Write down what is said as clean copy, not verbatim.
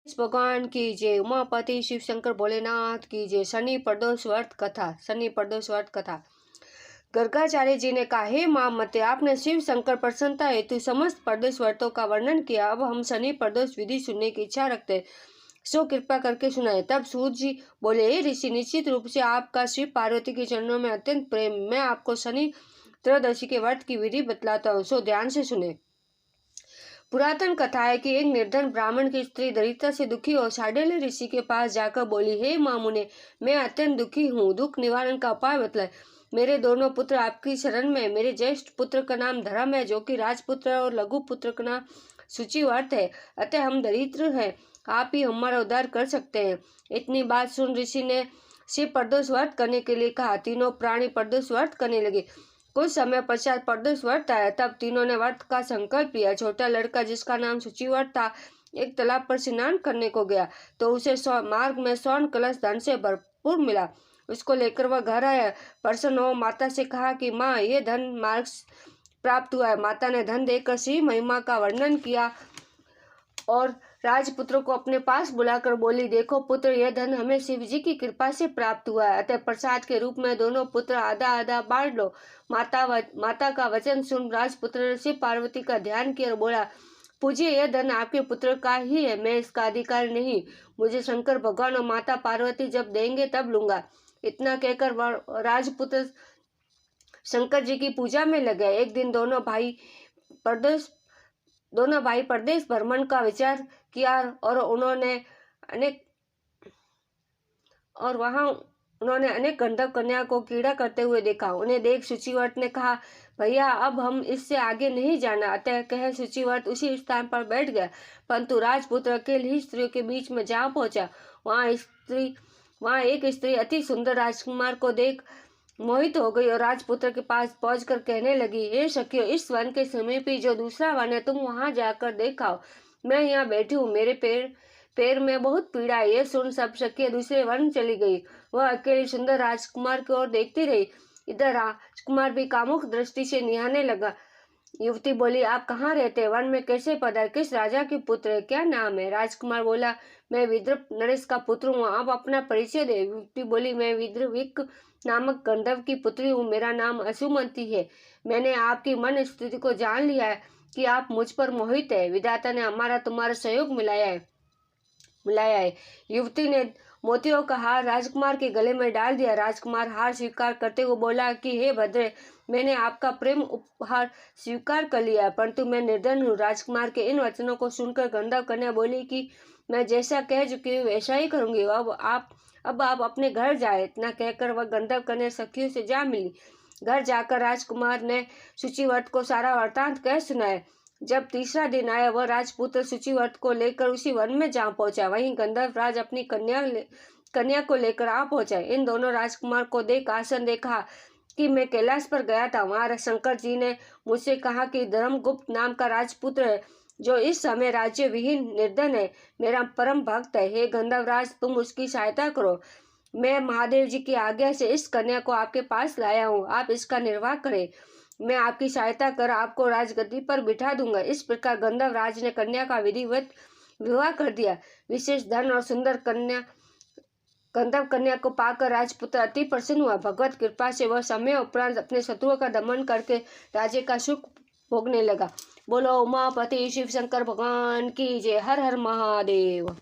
भगवान की जय। उमापति शिव शंकर भोलेनाथ की जय। शनि प्रदोष व्रत कथा। शनि प्रदोष व्रत कथा। गर्गाचार्य जी ने कहा, हे मां मते, आपने शिव शंकर प्रसन्नता हेतु समस्त प्रदोष व्रतों का वर्णन किया। अब हम शनि प्रदोष विधि सुनने की इच्छा रखते हैं, सो कृपा करके सुनाए। तब सूत जी बोले, हे ऋषि, निश्चित रूप से आपका शिव पार्वती के चरणों में अत्यंत प्रेम। मैं आपको शनि त्रयोदशी के व्रत की विधि बतलाता हूँ, सो ध्यान से सुने। पुरातन कथा है कि एक निर्धन ब्राह्मण की स्त्री दरिद्रता से दुखी और शांडिल्य ऋषि के पास जाकर बोली, हे मामुने, मैं अत्यंत दुखी हूँ, दुख निवारण का उपाय बतलाए। मेरे दोनों पुत्र आपकी शरण में। मेरे ज्येष्ठ पुत्र का नाम धर्म है, जो कि राजपुत्र है, और लघु पुत्र का नाम शुचिव्रत है। अतः हम दरिद्र हैं, आप ही हमारा उद्धार कर सकते हैं। इतनी बात सुन ऋषि ने शिव प्रदोष व्रत करने के लिए कहा। तीनों प्राणी प्रदोष व्रत करने लगे। कुछ समय पश्चात प्रदोष व्रत आया। तब तीनों ने व्रत का संकल्प लिया। छोटा लड़का, जिसका नाम शुचिव्रत था, एक तालाब पर स्नान करने को गया तो उसे मार्ग में स्वर्ण कलश धन से भरपूर मिला। उसको लेकर वह घर आया। प्रसन्न हो माता से कहा कि माँ, ये धन मार्ग प्राप्त हुआ है। माता ने धन देकर श्री महिमा का वर्णन किया और राजपुत्र को अपने पास बुलाकर बोली, देखो पुत्र, यह धन हमें शिव जी की कृपा से प्राप्त हुआ है। अतः प्रसाद के रूप में दोनों पुत्र आधा आधा बांट लो। माता का वचन सुन राजपुत्र ने शिव पार्वती का ध्यान किया और बोला, पूज्य, यह धन आपके पुत्र का ही है, मैं इसका अधिकारी नहीं। मुझे शंकर भगवान और माता पार्वती जब देंगे तब लूंगा। इतना कहकर राजपुत्र शंकर जी की पूजा में लगे। एक दिन दोनों भाई प्रदेश भ्रमण का विचार किया और वहां उन्होंने अनेक गंधर्व कन्या को क्रीड़ा करते हुए देखा। उन्हें देख शुचिव्रत ने कहा, भैया, अब हम इससे आगे नहीं जाना। अतः कह शुचिव्रत उसी स्थान पर बैठ गया। परंतु राजपुत्र अकेले ही स्त्रियों के बीच में जहाँ पहुंचा, वहां एक स्त्री अति सुंदर राजकुमार को देख मोहित हो गई और राजपुत्र के पास पहुंचकर कहने लगी, हे सखियो, इस वन के समीप ही जो दूसरा वन है, तुम वहां जाकर देखाओ। मैं यहाँ बैठी हूँ, मेरे पैर में बहुत पीड़ा है। ये सुन सब सखियां दूसरे वन चली गई। वह अकेली सुंदर राजकुमार की ओर देखती रही। इधर राजकुमार भी कामुक दृष्टि से निहारने लगा। युवती बोली, आप कहाँ रहते हैं? वन में कैसे पधारे? किस राजा के पुत्र है? क्या नाम है? राजकुमार बोला, मैं विद्रुप नरेश का पुत्र हूँ, आप अपना परिचय दे। युवती बोली, मैं विद्रुविक नामक गंधर्व की पुत्री हूँ, मेरा नाम असुमंती है। मैंने आपकी मन स्थिति को जान लिया है कि आप मुझ पर मोहित है। विधाता ने हमारा तुम्हारा सहयोग मिलाया है। युवती ने मोतियों का हार राजकुमार के गले में डाल दिया। राजकुमार हार स्वीकार करते हुए बोला कि हे भद्रे, मैंने आपका प्रेम उपहार स्वीकार कर लिया, परंतु मैं निर्धन हूँ। राजकुमार के इन वचनों को सुनकर गंधर्व कन्या बोली कि मैं जैसा कह चुकी हूँ वैसा ही करूंगी। अब आप अपने घर जाए। इतना कहकर वह गंधर्व कन्या सखियों से जा मिली। घर जाकर राजकुमार ने शुचिव्रत को सारा वृतांत कह सुनाया। जब तीसरा दिन आया, वह राजपुत्र शुचिव्रत को लेकर उसी वन में जा पहुंचा। वहीं गंधर्व राज अपनी कन्या को लेकर आ पहुंचा। इन दोनों राजकुमार को देख आसन देखा कि मैं कैलाश पर गया था। वहां शंकर जी ने मुझसे कहा कि धर्मगुप्त नाम का राजपुत्र है, जो इस समय राज्य विहीन निर्धन है, मेरा परम भक्त है। हे गंधर्वराज, तुम उसकी सहायता करो। मैं महादेव जी की आज्ञा से इस कन्या को आपके पास लाया हूँ, आप इसका निर्वाह करें। मैं आपकी सहायता कर आपको राजगद्दी पर बिठा दूंगा। इस प्रकार गंधर्वराज ने कन्या का विधिवत विवाह कर दिया। विशेष धन और सुंदर गंधर्व कन्या को पाकर राजपुत्र अति प्रसन्न हुआ। भगवत कृपा से वह समय उपरांत अपने शत्रुओं का दमन करके राज्य का सुख भोगने लगा। बोलो उमापति शिव शंकर भगवान की जय। हर हर महादेव।